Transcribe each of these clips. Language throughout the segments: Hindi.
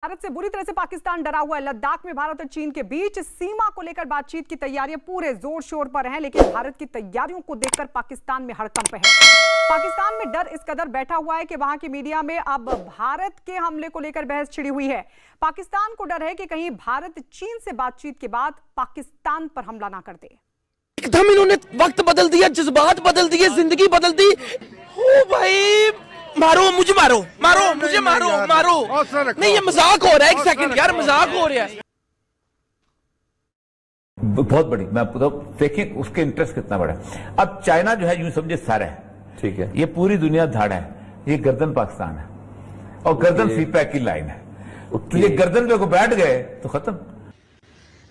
भारत से बुरी तरह से पाकिस्तान डरा हुआ है। लद्दाख में भारत और चीन के बीच सीमा को लेकर बातचीत की तैयारियां पूरे जोर शोर पर हैं, लेकिन भारत की तैयारियों को देखकर पाकिस्तान में हड़कंप है। पाकिस्तान में डर इस कदर बैठा हुआ है कि वहां की मीडिया में अब भारत के हमले को लेकर बहस छिड़ी हुई है। पाकिस्तान को डर है कि कहीं भारत चीन से बातचीत के बाद पाकिस्तान पर हमला ना कर दे। एकदम इन्होंने वक्त बदल दिया, जज्बात बदल दिए, जिंदगी बदल दी। ओ भाई मारो मुझे, मारो मारो मुझे, मारो मारो। नहीं ये मजाक हो रहा है, एक सेकंड यार, मजाक हो रहा है। बहुत बड़ी, मैं तो देखें उसके इंटरेस्ट कितना बड़ा है। अब चाइना जो है यूं समझे सर है, ठीक है, ये पूरी दुनिया धाड़ है, ये गर्दन पाकिस्तान है और गर्दन सीपैक की लाइन है। तो ये गर्दन पे को बैठ गए तो खत्म।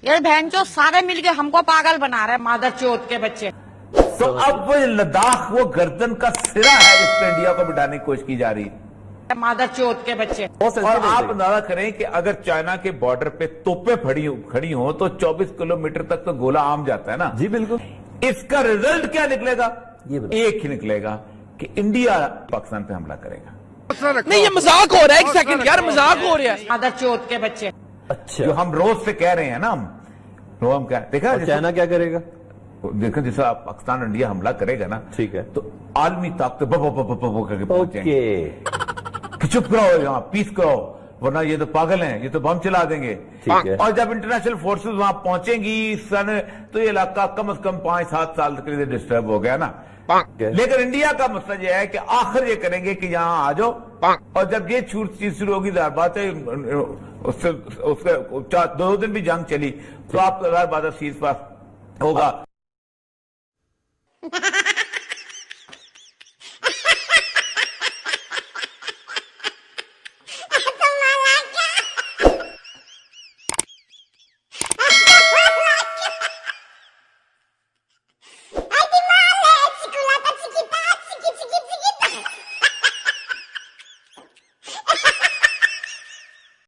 ये बहनचोद सारे मिलके हमको पागल बना रहे हैं, मादर चोद के बच्चे। तो अब वो लद्दाख वो गर्दन का सिरा है जिस पे इंडिया को बिठाने की कोशिश की जा रही है, मादर चोद के बच्चे। और आप अंदाजा करें कि अगर चाइना के बॉर्डर पे तोपें खड़ी हो तो 24 किलोमीटर तक तो गोला आम जाता है ना। जी बिल्कुल। इसका रिजल्ट क्या निकलेगा? एक ही निकलेगा कि इंडिया पाकिस्तान पे हमला करेगा। नहीं ये मजाक हो रहा है, एक सेकंड यार, मजाक हो रहा है। मादर चोद के बच्चे। अच्छा, जो हम रोज से कह रहे हैं ना, हम क्या देखा, चाइना क्या करेगा? देखो जैसे पाकिस्तान इंडिया हमला करेगा ना, ठीक है, तो आलमी ताकत करके पहुंचेंगे कि चुप कराओ, यहाँ पीस कराओ, वरना ये तो पागल हैं, ये तो बम चला देंगे। ठीक है। और जब इंटरनेशनल फोर्सेस वहां पहुंचेंगी सन, तो ये इलाका कम से कम 5-7 साल के लिए डिस्टर्ब हो गया ना। लेकिन इंडिया का मसला यह है कि आखिर ये करेंगे कि यहाँ आ जाओ, और जब ये चीज शुरू होगी, बात है उससे 2 दिन भी जंग चली तो आप बात सीज पास होगा।